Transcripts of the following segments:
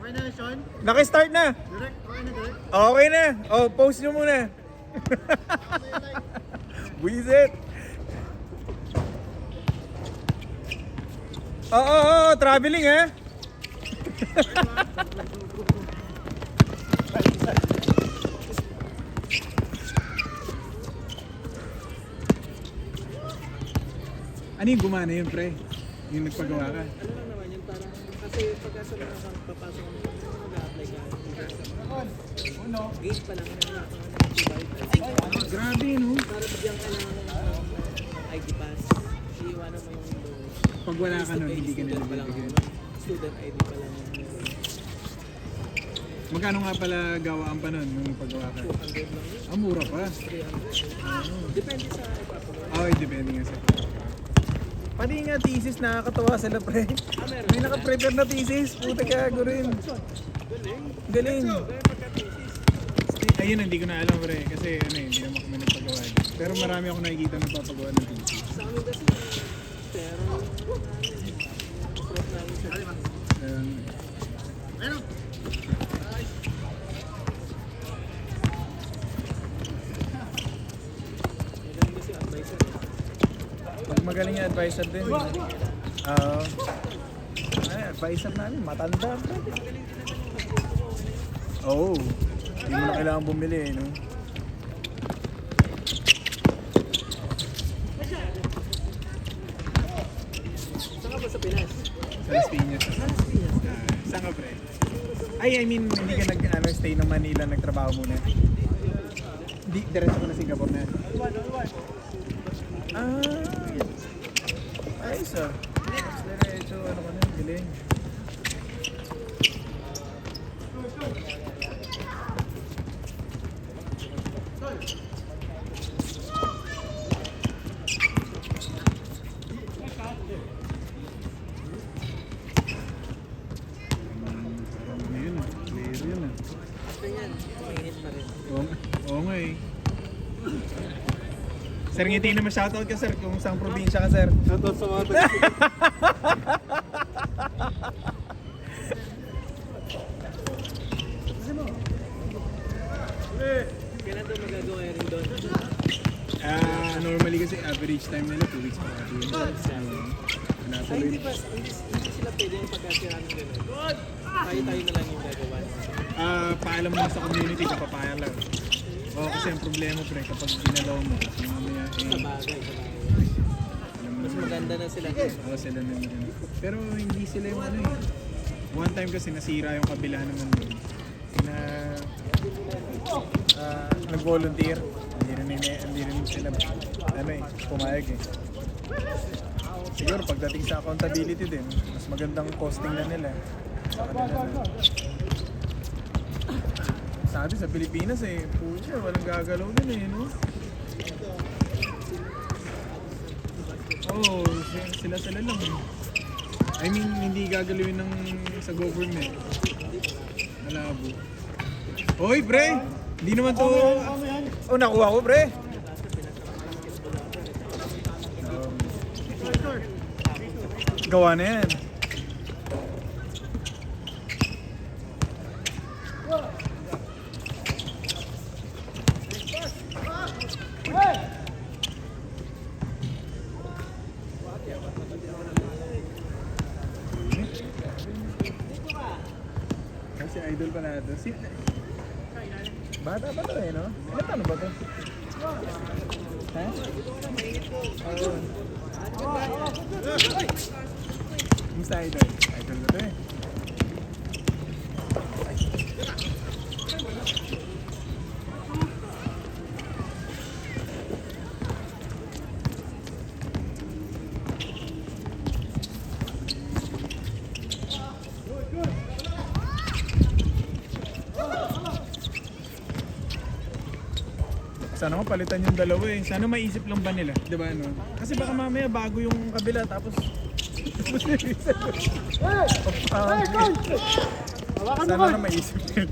Okay na, Sean? Naka-start na. Direct? Okay na, direct? Okay na. Oh, post nyo muna. Buisit. Oo, traveling ha. Ano yung gumana yun, pre? Yung nagpagawa ka? Ano lang naman yun, parang kasi pagka sa mga papasok kami mag-a-apply ka, gate pa lang na Grabe, no? para bigyan ka ng ID pass, iiwanan mo yung loan. Pag wala ka nun, hindi ka nila pa lang, bibigyan. student ID pa lang. Magkano nga pala gawaan pa nun nung paggawa ka? 200 lang yun, Mura pa. 300. Depende sa ipapagawa. Okay, depende nga sa... Pati nga thesis, nakakatawa sila, pre. Meron. May naka-prepare na thesis. Puta gago rin. Galing. Ayun, hindi ko na alam, pre. Kasi ano eh, hindi naman kami nagpagawa. Pero marami ako nakikita nagpapagawa ng thesis. Sa amin kasi, pero prop namin sa Ano? magaling kasi advisor. Pag magaling yung advisor din. Advisor namin, matanda. Oo. Hindi mo na kailangan bumili eh, no? Saan ka ba sa Pinas? Sa Las Piñas. Saan ka, pre? I mean, hindi ka stay ng Manila, nagtrabaho muna. Hindi, diretso ko na Singapore na. Ayos ah. Diretso, ano ko na, galing. Yun ah, clear yun ah. After yan, mainit pa rin. Oo nga eh. Sir, ngiti naman shoutout ka sir kung saan probinsya ka sir. Shoutout sa mga Kailan doon magagawa rin doon? Normally kasi average time nila 2 weeks pa. Ay, hindi sila pwede yung pagkasira ng gano'n. Tayo-tayo na lang yung gagawa. Paalam mo sa community, kapapaya lang. Oo, kasi ang problema pre, kapag ginalaw mo, kasi mamaya Sa bagay. alam mo Mas na, maganda na sila. ako sila na yun. Pero hindi sila yung ano eh. One time kasi nasira yung kabila naman doon. Na nag-volunteer. Hindi rin sila ano eh, pumayag eh. Siguro pagdating sa accountability din, mas magandang costing na nila. Sa kanila na. Sabi sa Pilipinas eh, pucha, walang gagalaw din eh, no? Oo, sila lang eh. I mean, hindi gagalawin ng sa government. Malabo. Hoy, pre! Hindi naman to... Oh, nakuha ko, pre! Gawa na yan. Kasi idol pa na ito. Bata pa to eh, no? Ilan taon ba to? Ha? Kumusta idol? Idol na to eh. Sana ko palitan yung dalawa eh. Sana maisip lang ba nila, 'di ba no? Kasi baka mamaya bago yung kabila tapos sana na maisip nila.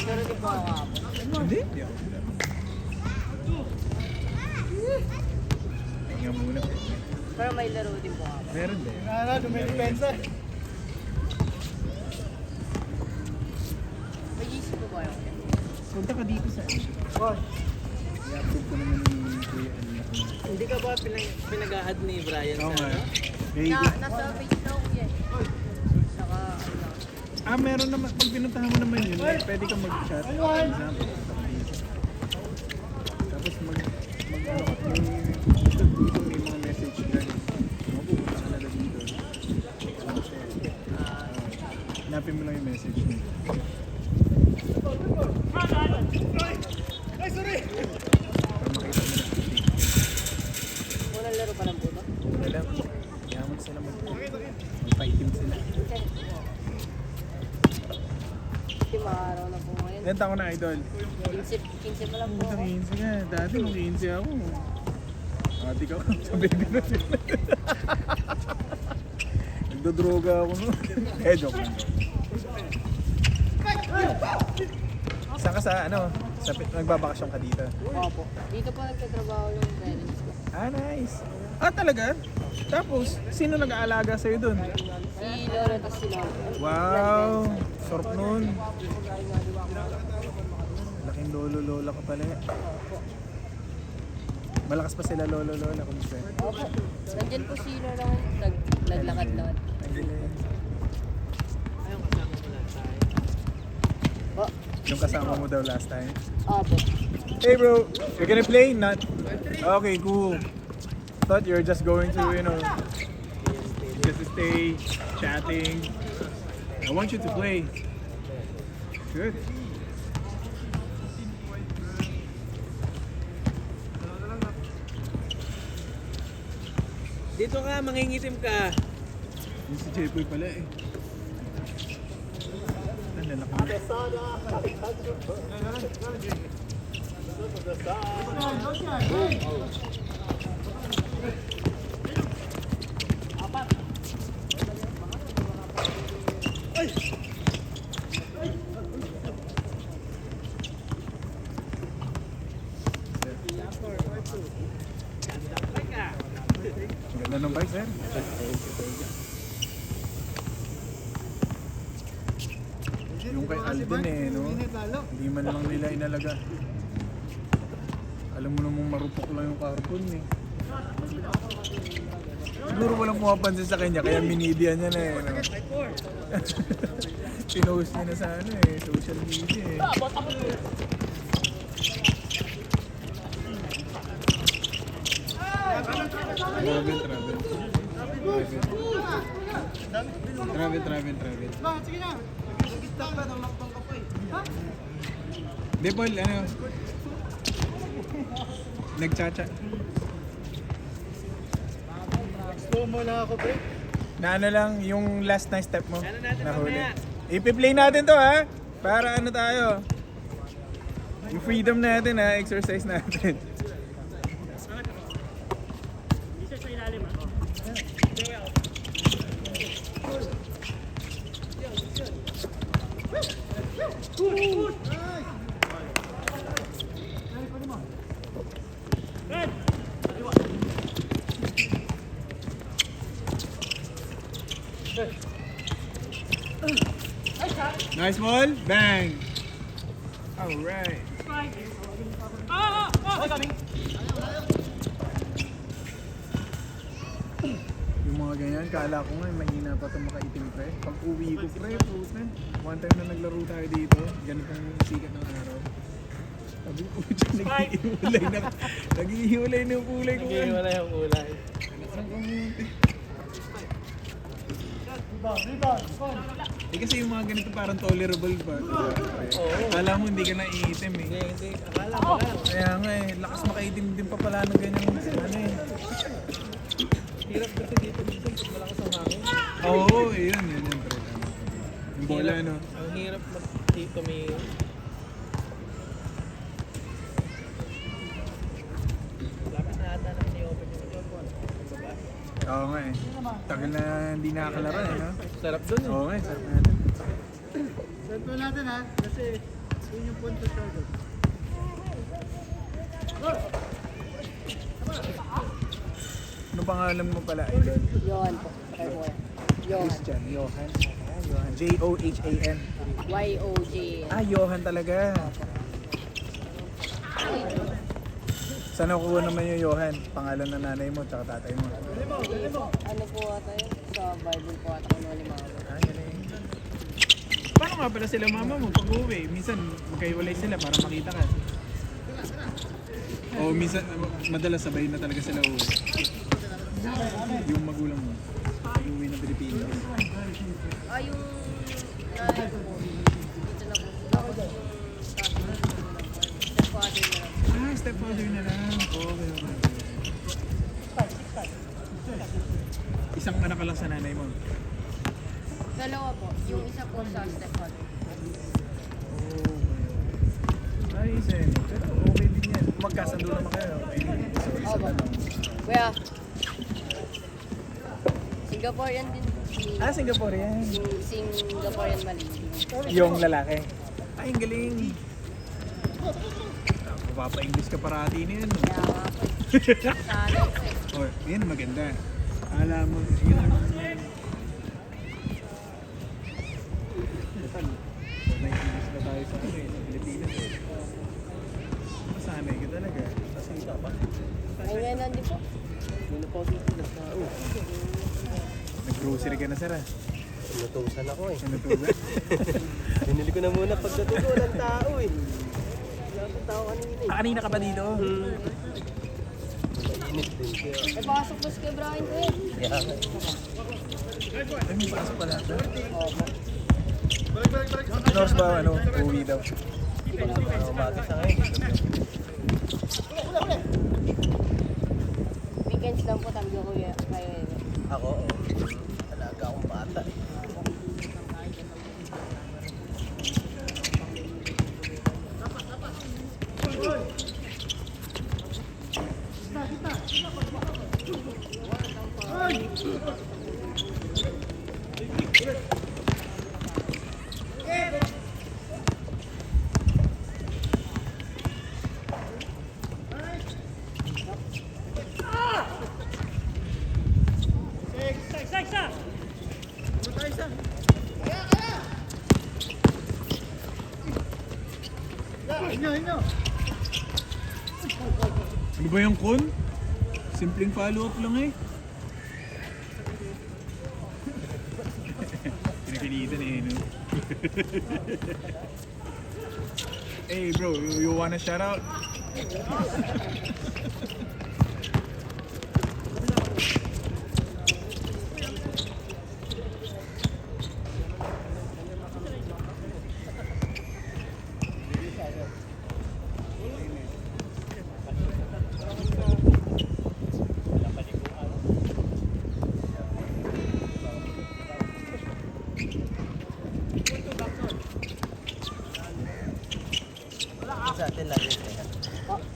Pero di ba, Hindi ako maglaro. Pahinga muna. Pero may laro din po ako. Meron din. Dumidepensa. May GC po ba yun? Punta ka dito sa i-upload ko naman ni Kuya Anak. Hindi ka ba pinag-a-add ni Brian Oo sa nga. ano? Nasa page na ako yan. Saka, ano. Meron naman. Pag pinuntahan mo naman yun, pwede kang mag-chat. For example, tapos ano ka, dito may mga message dyan. Mapupunta ka na dito. Hanapin mo lang yung message niya. Para makita mo na. Unang laro pa lang po ba? Wala. Yaman sila mag-fighting sila. Hindi maaraw na po ngayon. Ilan taon na, idol? 15 pa lang po Puta ako. 15 ka. Dati nung 15 ako. Ate ka sa baby na sila. Nagdodroga ako no. Joke lang. Saan ka sa ano? Nagbabakasyon ka dito? Opo. Dito po nagtatrabaho yung parents ko. Nice. Talaga? Tapos, sino nag-aalaga sa'yo dun? Si Lolo at si Lolo. Wow! Sarap nun. Laking lolo-lola ka pala. Malakas pa sila lolo-lola. Kumusta? Opo. Nandyan po si Lolo. Naglakad-lakad. Ayaw kasama mo lang tayo. Po. Yung kasama mo daw last time. Opo. Hey bro, you're gonna play? Not? Okay, cool. Thought you're just going to, just to stay chatting. I want you to play. Good. Dito ka, mangingitim ka. Yung si Jepoy pala eh. Ang lalaki na. Ganda ng bike, sir. Yung kay Alden eh, no? Hindi man lang nila inalaga. Alam mo namang marupok lang yung carbon eh. Siguro walang pumapansin sa kanya, kaya minidia niya na eh. No? Pinost niya na sa ano eh, social media eh. Travel. Bakit? Sige na. Nag-stop ka, namakbang ka pa eh. Di Paul, ano? Nagchacha. Slow mo na ako, pre. Na ano lang, yung last na step mo. Ano natin Nahuli. mamaya? Ipi-play natin to ha. Para ano tayo. Yung freedom natin ha, exercise natin. Nice ball, bang! Alright. Yung mga ganyan, kala ko nga mahina pa ito makaitim pre. Pag uwi ko pre, puta. One time na naglaro tayo dito, ganitong sikat ng araw. Sabi ko, nag-ihiwalay na yung kulay ko. Hindi, wala yung kulay. Ang kamuti. Eh kasi yung mga ganito parang tolerable ba? Kala mo hindi ka na iitim eh. Hindi. Akala mo lang. Kaya nga eh, lakas makaitim din pa pala ng ganyan ano eh. Hirap kasi dito minsan pag malakas ang hangin. Oo, yun pre. Yung bola no. Ang hirap dito may... Lapit na ata namin i-open yung job ko. Oo nga eh. Tagal na hindi nakakalaro eh no? Sarap dun eh. Oo nga eh, sarap natin. Sento natin ha. Kasi yun yung punto siya. Ano pangalan mo pala, Idol? Johan po. Try mo yan. Johan. Christian, Johan. Johan. Johan. Y-O-J. Johan talaga. Saan nakukuha naman yung Johan? Pangalan ng nanay mo tsaka tatay mo. Ano po ata yun? Sa Bible po ata kung ni mama. Galing. Paano nga pala sila mama mo pag uwi? Minsan magkaiwalay sila para makita ka. O minsan, madalas sabay na talaga sila uwi. Yung magulang mo, uwi ng Pilipinas. Yung nanay ko po. Dito na po. Tapos yung stepfather na lang. Stepfather na lang. Okay. Isang anak ka lang sa nanay mo. Dalawa po. Yung isa po sa stepfather. Ayos eh. Pero okay din yan. Magkasando naman kayo. Oo ba? Kuya. Singaporean din. Singaporean. Singaporean Mali. Yung lalaki. Ay, ang galing. Mapapa-English ka parati na yan. Kaya nga po. Sana po. Oh, yan maganda. Alam mo, yun. Nag-English na tayo sa Pilipinas eh. Masanay ka talaga. Kasi Ay, ngayon din po. nag-grocery ka na, Sara. Inutusan ako eh. Ano to ba? Binili ko na muna pagdating ko, walang tao eh. Wala akong tao kanina eh. Kanina ka pa dito? Mainit din. Ay, pasok po si Kuya Brian ko eh. Kaya nga. Ay, may pasok pala. Opo. Nors ba, uwi daw? Umaga sa ngayon. Weekends lang po tabi ko kayo eh. Ako, talaga akong bata eh. Ano ba yung kun? Simpleng follow-up lang eh. Pinakilitan eh, no? Hey bro, you wanna shout out? Sa atin lagi kaya.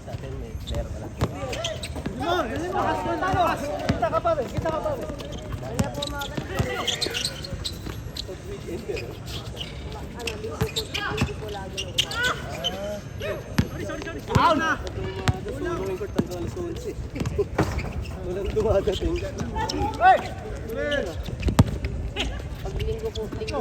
Sa atin may meron ka lang. Kita ka pa rin. Wala po mga ganun. Hindi po lagi ng Suruin ko tanggal alas 11. Walang dumadating. Pag linggo po, linggo.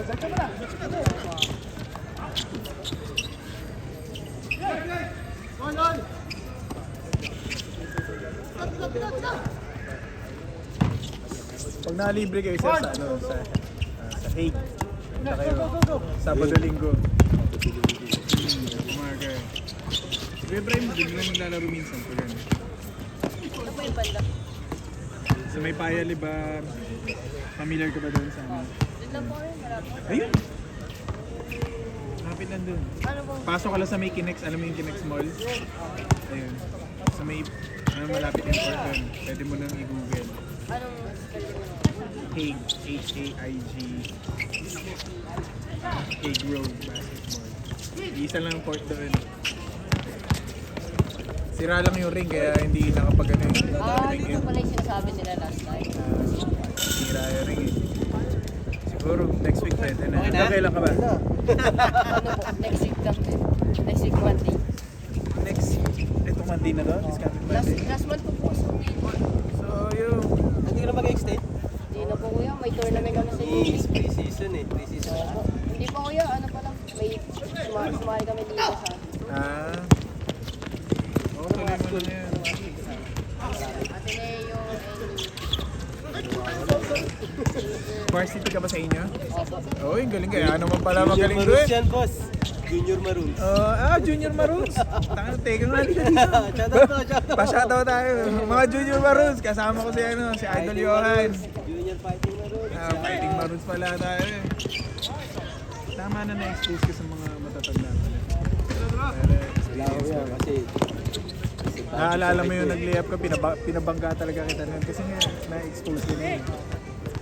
Pag nalibre kayo sa Hague, punta kayo Sabado Linggo. Umaga. Si Kuya Brian, din lang maglalaro minsan pag ano. Ano po yung banda? Sa may Paya Libar, familiar ka ba doon sa ano? Doon lang po rin, wala po. Ayun! Kapit lang doon. Ano po? Pasok ka lang sa may Kinex, alam mo yung Kinex Mall? Ayun. Sa may, malapit yung court doon. Pwede mo nang i-google. Anong spelling mo? Hague, H-A-I-G. Hague Road Basketball. Isa lang ang court doon. Sira lang yung ring kaya hindi nakapag ano yung Dito pala yung sinasabi nila last time. sira yung ring eh. Siguro next week pwede na. Okay lang ka ba? Ano po? Next week lang din. Next week Monday. Next, itong Monday Hindi na to? Discounted ba? Last month po po. So, yun. Hindi ka na mag-extend? Hindi na po kuya, may tournament kami sa UP. Pre-season eh. Pre-season na. Hindi pa kuya, ano pa lang, may sumali kami dito sa Ah. Oo, tuloy mo na yan. Ateneo and Varsity ka ba sa inyo? Oy, galing kaya. Ano man pala Junior magaling Maroons doon? yan, boss. Junior Maroons. Junior Maroons. Teka nga dito dito. Shoutout to, shoutout. Pa-shoutout tayo. Mga Junior Maroons. Kasama ko si Idol Johan. Junior Fighting Maroons. Fighting Maroons pala tayo eh. Tama na na-expose ka sa mga matatanda pala. Wala ko yan kasi Naalala mo yung nag-layup ka, pinabangga talaga kita nun. Kasi nga, na-expose ka na eh.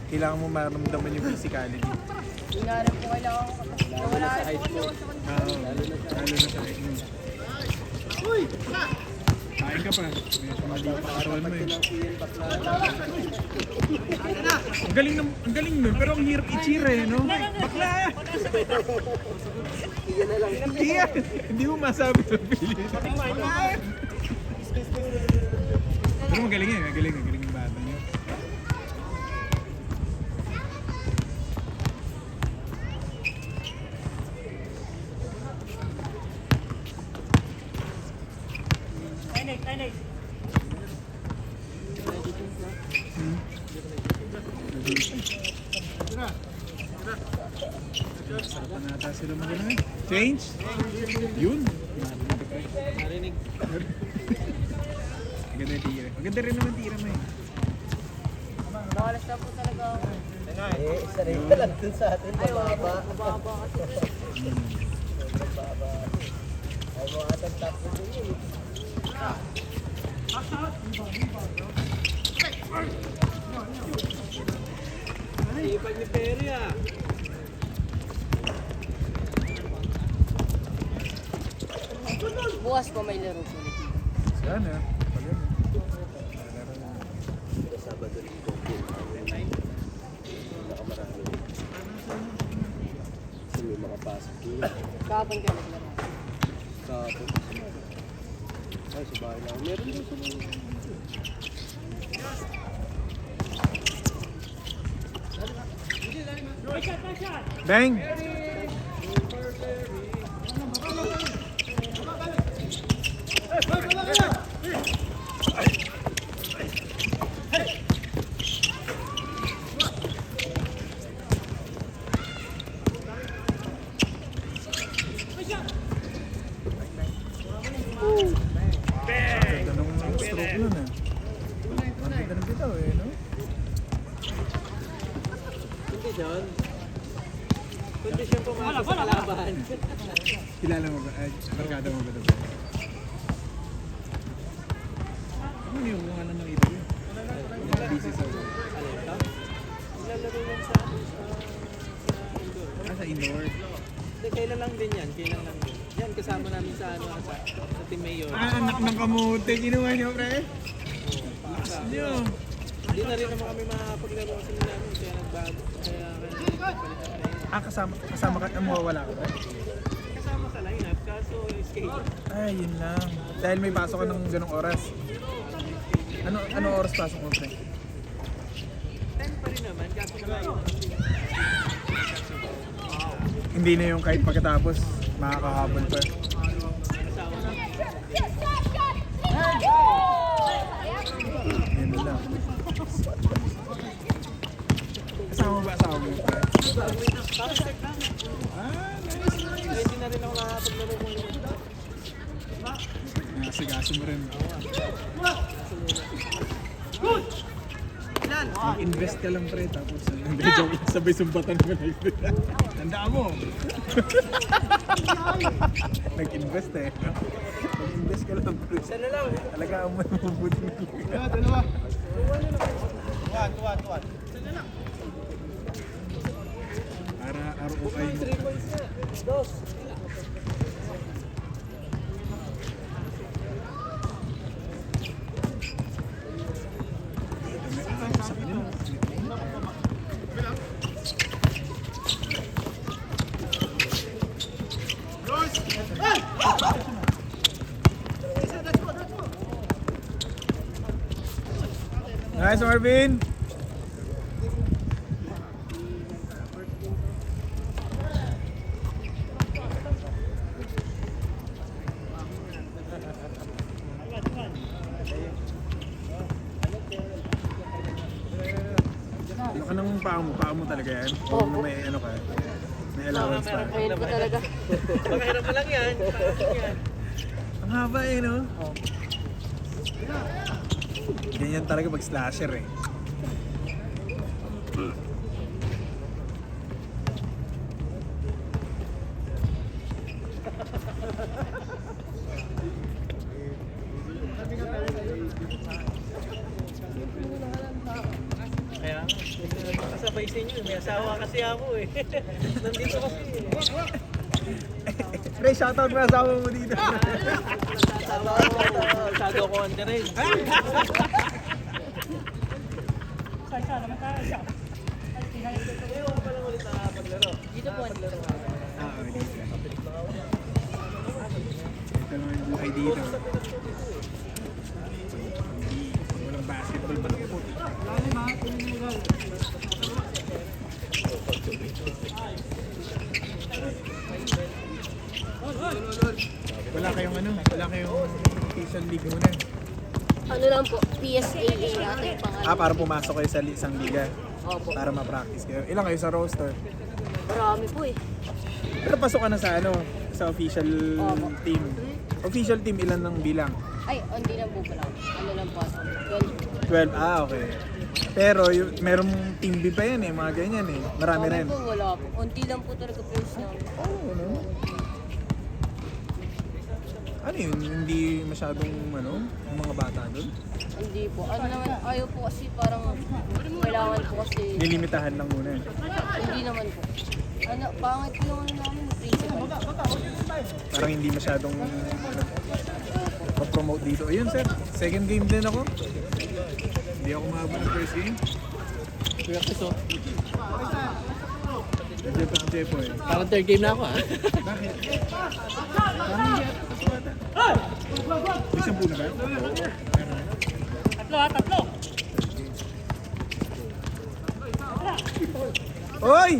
Kailangan mo maramdaman yung physicality. Hindi nga rin po kailangan ko kasi wala rin po ako sa Lalo na sa height mo. Kain ka pa. Medyo mali pa arawan mo eh. Ang galing nun, pero ang hirap i-cheer eh, no? Bakla! iyan na lang. Iya! Hindi mo masabi sa Pilipinas. Bakla! Pero magaling eh, magaling yung bata niya. Sarap na nata sila magano eh. Change? Yun. Narinig. Maganda yung tira. Maganda rin naman tira mo eh. Nakalas na po talaga ako. Sarili ka lang dun sa atin. Ay, Mababa. mababa kasi. Mababa. Ay, mga atang top na din yun. Sipag ni Perry ah. Bukas po may laro po. Sana. Pag yan. Sabado dito. Nakamarami. Kasi may makapasok dito. Kahapon ka naglaro. Kapag. Ay, sa bahay lang. Meron din sa mga. Bang! Ganda nung stroke nun ah. Ang ganda ng bitaw eh, no? Kondisyon. Kondisyon pumasok sa kalaban. Kilala mo ba? Ay, barkada mo ba ito? Ano yung mga lang nakita ko? Mga busy sa Ano ito? Lalaro lang sa indoor. sa indoor. Hindi, kailan lang din yan. Kailan lang din. Yan, kasama namin sa ano, sa Team Mayor. Anak ng kamote, ginawa niyo, pre? Lakas niyo. Hindi na rin naman kami makapaglaro kasi namin. Kaya nagbago. Kaya palitan na yun. Kasama ka, mawawala ka ba? Kasama sa lineup, kaso skate. Ay, yun lang. Dahil may pasok ka ng ganong oras. Ano oras pasok mo, pre? 10 pa rin naman, kaso na yun. Hindi na yung kahit pagkatapos, makakahabol pa. Kasama na. Yan na lang. Kasama ba asawa mo, pre? Tapos check lang. Kaya hindi na rin ako nakapaglaro kung yun. Nasigaso mo rin. Mag-invest ka lang, pre, tapos hindi, joke lang, sabay sumbatan mo na yun. Tandaan mo. Nag-invest eh. Nag-invest ka lang, pre. Isa na lang. Talaga mo na mabuti. Dalawa. Tuwan. Para ROI mo. 3 points na. Dos. Sa kanila. Nice, Marvin! Ano ka ng paa mo talaga yan? O may ano ka? May allowance pa? Ayun po talaga. Magkahirap pa lang yan. Ang haba eh, no? Ganyan talaga pag slasher eh. Kaya, kasabay sa inyo. May asawa kasi ako eh. Nandito kasi eh. Pre, shoutout mo asawa mo dito. Asawa ko, masyado ko under age. Ewan pa lang ulit paglaro. Dito po. Ah, dito. Ito naman yung buhay dito. Walang basketball malungkot. Wala kayong official league muna. Ano lang po, PSAA yata yung pangalan. Ah, para pumasok kayo sa isang liga. Opo. Para ma-practice kayo. Ilan kayo sa roster? Marami po eh. Pero pasok ka na sa sa official team. Official team, ilan ng bilang? Ay, hindi lang po pala. Ano lang po ako. 12. Ah, okay. Pero merong team B pa yan eh, mga ganyan eh. Marami rin. Po, wala po. Unti lang po talaga first namin. Ano yun? Hindi masyadong yung mga bata doon? Hindi po. Ano naman, ayaw po kasi parang kailangan po kasi. Nilimitahan lang muna. Hindi naman po. Ano, pangit po yung ano namin, principal. Parang hindi masyadong pa-promote dito. Ayun sir, second game din ako. Hindi ako mahabol ng first game. Kuya Kiso, Nandiyan pa si Jepo eh. parang third game na ako ah. Bakit? Parang hindi ata pasok ata. May 10 na ba? Tatlo! Oy!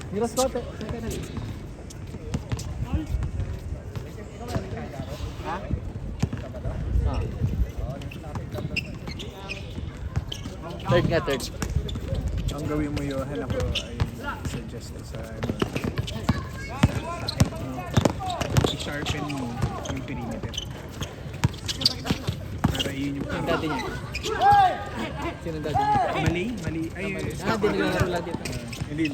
Miras ko, Third nga, third. Ang gawin mo yun, ako ay suggest ko sa i-sharpen mo yung perimeter. Para yun yung Ang dati niya. Sino ang dati niya? Mali. Ay, Di naglalaro lang dito. Hindi.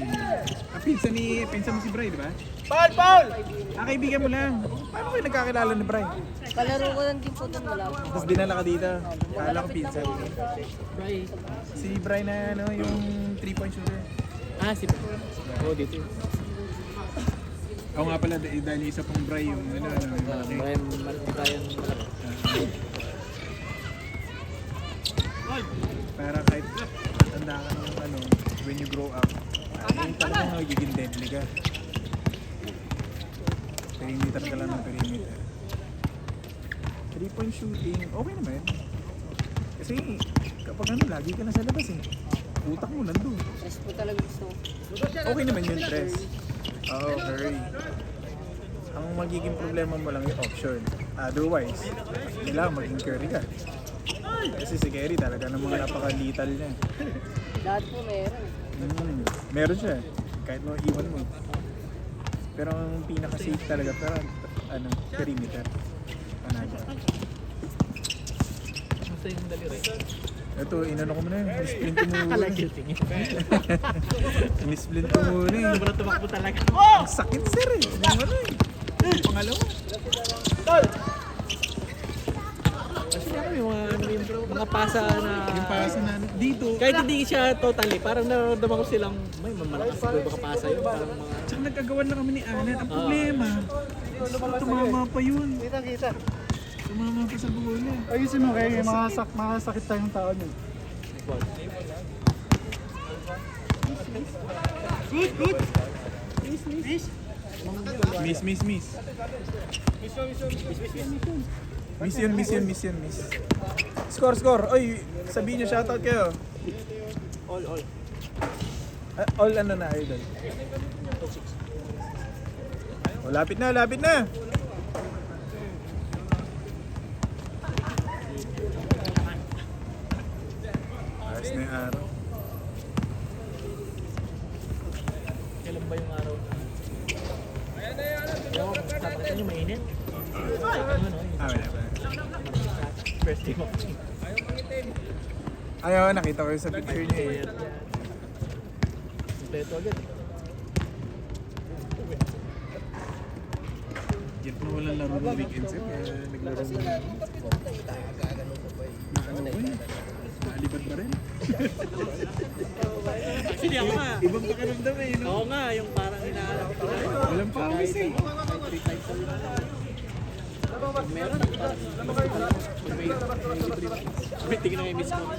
Pinsan mo si Bri, di ba? Paul! Ah, kaibigan mo lang. Paano kayo nagkakilala ni Bri? Kalaro ko lang din po doon, wala po. Tapos dinala ka dito. Kala ko pinsan. Bye. Si Bri na yung 3-point shooter. Ah, si Oo, dito. Ako nga pala, dahil isa pang Bri yung yung malaki. Brian malaki. Para kahit tanda ka ng when you grow up, yung talagang magiging deadly ka. Perimeter ka lang ng perimeter. 3-point shooting, okay naman. Kasi kapag lagi ka na sa labas eh. Utak mo nandun. Stress po talaga gusto. Okay naman yung stress. Oo, hurry. Ang magiging problema mo lang yung option. Otherwise, kailangan maging carry ka. Kasi si Kerry talaga ng mga napaka-lethal niya. Lahat po meron. Meron siya. Kahit mo iwan mo. Pero ang pinaka-safe talaga, pero perimeter. Panado. Basta yung daliri. Ito, inano ko muna yun. Nisplint ko muna. Nisplint ko muna eh. Sobrang tumakbo talaga. Ang sakit sir eh. Yung pangalawa. Kasi ako yung mga pasa na... Yung pasa na dito. Kahit hindi siya totally, parang nararamdaman ko silang may malakas siguro baka pasa yun. Parang mga... Tsaka nagkagawan na kami ni Anet. Ang problema, tumama pa yun. Kita. Tumama pa sa bola. Ayusin mo kayo, makasakit tayong tao niyo. Good. Please. Miss. Miss yun. Score. Oy, sabihin niyo shoutout kayo. All. All ano na, idol? Oh, lapit na. Ayos na yung araw. Kailan ba yung araw na? Tapos nyo mainit? Wala. First game of the Ayaw, nakita ko yung sa picture niya eh. Kompleto agad. Yan po walang laro ng weekend sir, kaya naglaro mo. Naalibad ba rin? Actually ako nga. Ibang pakiramdam eh, no? Oo nga, yung parang hinahanap ko. Walang pawis eh. 3 times a week. Pag meron, parang may tingin na may miss mo.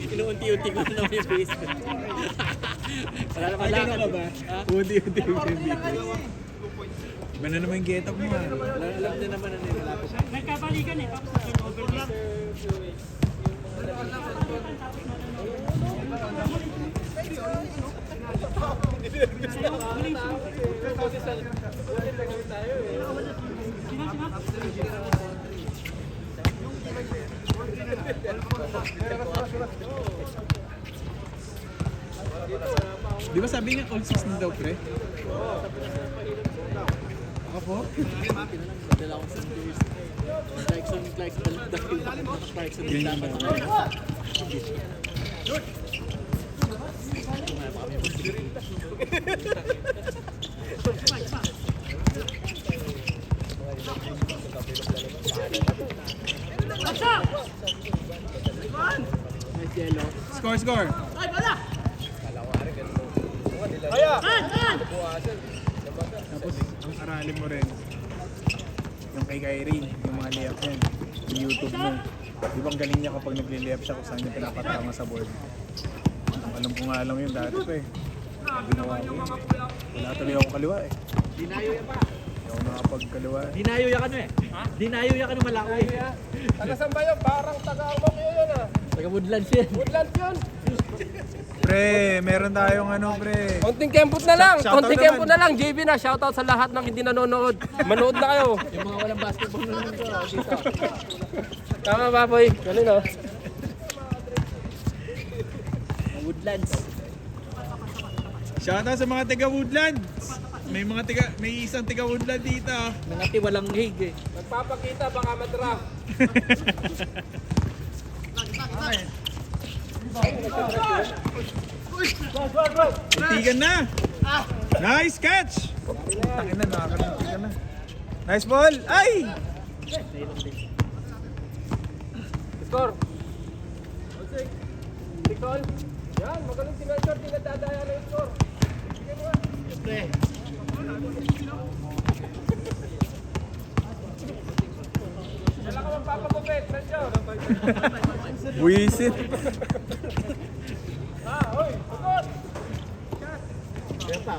Inuunti-unti ko na naman yung face ko. Wala naman Ay, lakad. gano'n ka ba? Unti-unti yung video. Iba na naman yung get-up mo ah. Alam na naman na nilalapit. Nagkabalikan eh, tapos nag-over lang. Di ba sabi niya all season daw pre? Ako po? Dala akong sandals. Clarkson Clarkson Ganyan ba? Nice yellow. Score! Tapos, ang aralin mo rin, yung kay Kyrie, yung mga layup niya, yung YouTube mo. Di ba ang galing niya kapag nagli-layup siya kung saan niya pinapatama sa board. Alam ko nga lang yun dati pa eh. Ginawa ko yun. Wala tuloy ako kaliwa eh. Dinayo yan pa. Hindi ako nakapagkaliwa eh. Dinayo yan ka no eh. Dinayo yan ka no malaki eh. Taga saan ba yun? Parang taga-umok yun ah. Taga Woodlands yan. Woodlands yun. Pre, meron tayong ano pre. Konting kempot na lang. Shoutout Konting naman. kempot na lang. JB na. Shoutout sa lahat ng hindi nanonood. Manood na kayo. Yung mga walang basketball na lang ko. Tama ba, boy? Ganun o. Woodlands. Shoutout sa mga taga Woodlands. May isang taga Woodland dito. Nangati walang hig eh. Nagpapakita baka madraft. Tigan na! Nice catch! Tangin na, nakakalimutan na. Nice ball! Ay! Score. Nicole. Yan, magaling si Melchor. Tinadadaya na yung score. Siyempre. Wala ka magpapagupit, Melchor. Buisit! Oy, score. Kaya pa.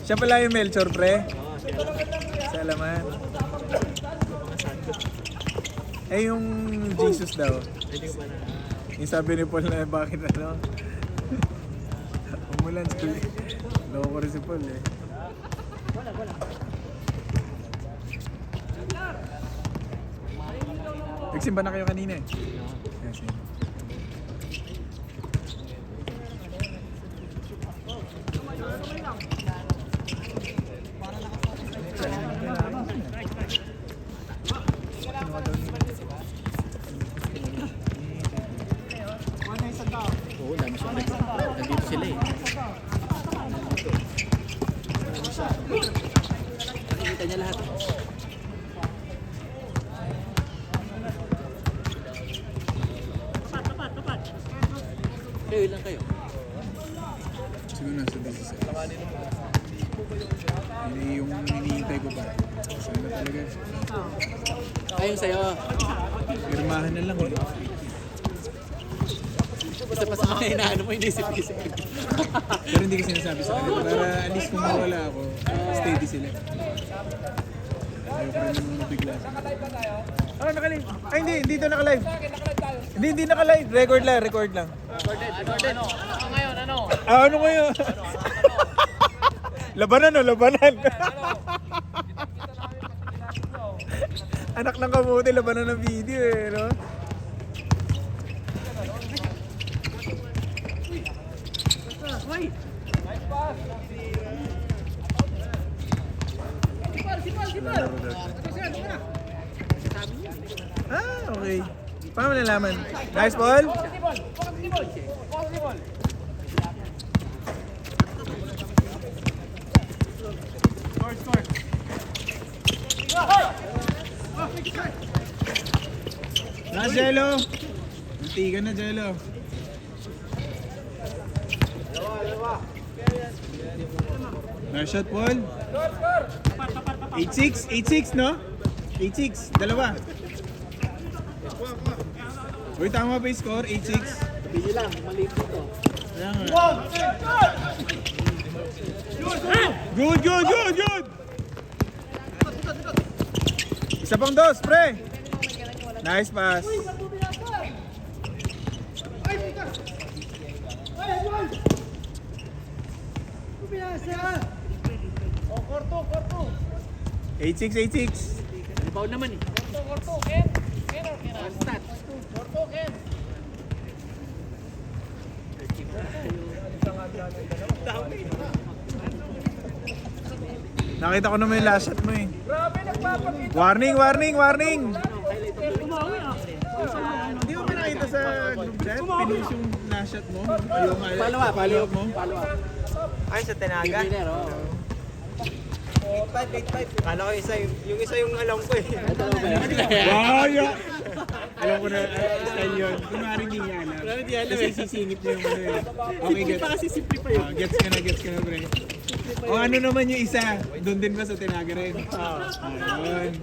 Siya pala yung Melchor, pre. Sa alaman. Eh, yung Jesus daw. Pwede ko ba na... Yung sabi ni Paul na bakit ano? Umulan school eh. Loko ko rin si Paul eh. Nagsimba na kayo kanina eh. Yes, eh. Oo, dami siya. Nandito sila eh. Nakikita niya lahat. Kayo, ilan kayo? Siguro nasa 16. Yun yung hinihintay ko pa. Sana talaga. Ayun sa'yo. Pirmahan na lang eh. Basta pa sa mga inaano mo, inisip-isip. Pero hindi ko sinasabi sa kanila. Para at least kung mawala ako, steady sila. Ayaw ko rin naman mabigla. Oh, naka-live. Ay, hindi ito naka-live. Hindi naka-live. Record lang. Recorded. Ano ngayon? Labanan. Anak ng kamote, labanan ng video eh, no? Okay. Paano malalaman? Nice ball? Nice, Jello! Muntikan na, Jello. Nice shot, Paul. 8-6, no? 8-6, dalawa. Uy, tama pa yung score, 8-6. Bili lang, maliit ito. Kaya nga. Good! Isa pang dos, pre. Nice pass. Eight six. Rebound naman eh. Stat. Nakita ko naman yung last shot mo eh. Warning! Hindi mo ba nakita sa group chat? Pinost yung last shot mo? Yung Follow up mo? Ay, sa Tenaga. Winner, oh. 5-8-5. Kala ko yung isa yung alam ko eh. Ito ba yan? Waya! Alam ko na, style yun. Kunwari hindi niya alam. Kasi sisingit mo yung ano eh. Okay, gets. Kasi simple pa yun. Gets ka na, pre. O ano naman yung isa? Doon din ba sa Tenaga rin? Ayun.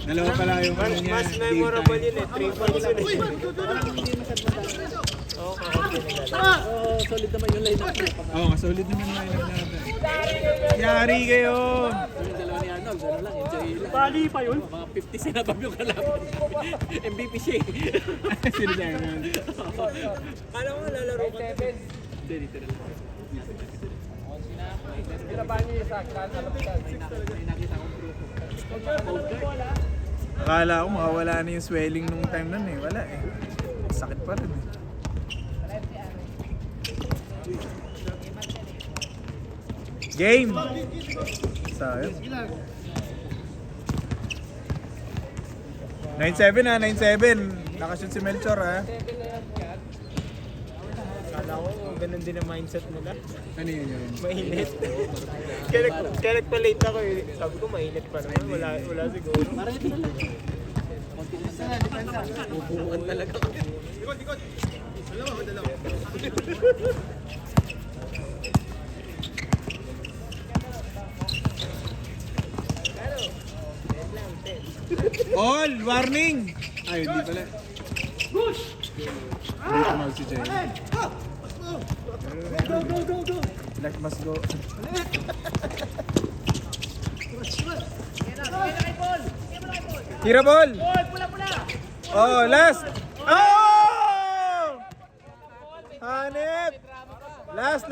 Dalawa pala yung ano niya. Mas memorable yun eh. 3 points yun eh. Oh, solid naman yung line-up niya. Oo, solid naman yung lineup natin. Yari kayo! Yung dalawa ni Arnold, ano lang, enjoy lang. Bali pa yun. Mga 50 sinabab yung kalaban. MVP siya eh. Sino siya yun? Kala ko lalaro ko. Hindi, dito na lang. May nakita kong grupo. Akala ko makawala na yung swelling nung time nun eh. Wala eh. Sakit pa rin eh. Game! Sayang. 9-7 ha, 9-7. Nakashoot si Melchor ha. Kala ko ganun din ang mindset nila. Ano yun yun? Mainit. Kaya nagpa-late ako eh. Sabi ko mainit pa naman. Wala siguro. Parang ito na lang. Bubuan talaga ko. All! Warning! Ay, hindi pala. Hindi tumawag si Jay. Go! Like must go. Tira ball! Oh, last! Oh! Hanip! Last!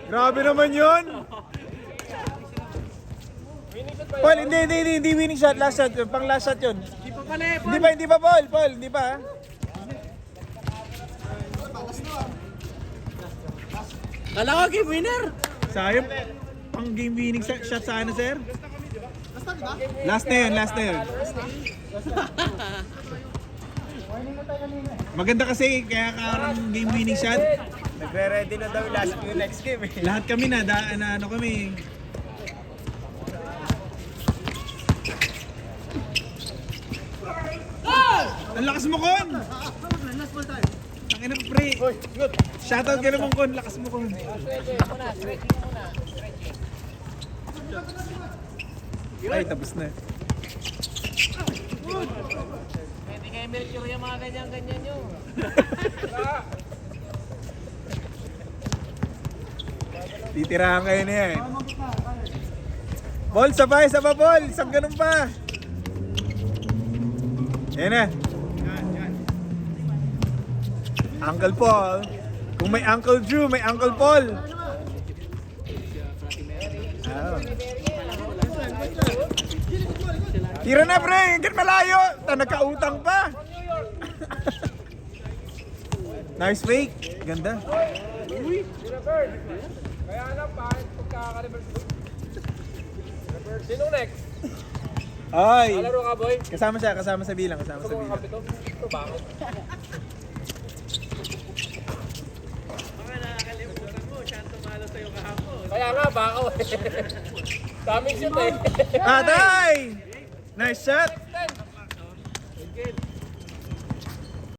Grabe naman yun! Paul, hindi winning shot, last shot yun, pang last shot yun. Hindi pa Paul, hindi pa. Kala ko game winner! Sayang, pang game winning shot sana, sir. Last na yun. Maganda kasi, kaya karang game winning shot. Nagre-ready na daw yung next game eh. Lahat kami na ano kami. Ang lakas mo, Kon! Tangina, pre. Shoutout ka naman, Kon. Lakas mo, Kon. Ay, tapos na. Hindi kayo Mercury yung mga ganyan-ganyan nyo. Titirahan kayo na yan. Ball, sabay, ball. Isang ganun pa. Yan na. Uncle Paul. Kung may Uncle Drew, may Uncle Paul. Oh. Tira na, pre. Hanggang malayo. Nagkautang pa. Nice fake. Ganda. Kaya alam pa, pagkaka-reverse. Sino next? Ay. Laro ka, boy. Kasama siya, kasama sa bilang, kasama sa bilang. Kapito? Ito, bakit? Kaya nga, bako eh. Daming shoot eh. Atay! Nice shot.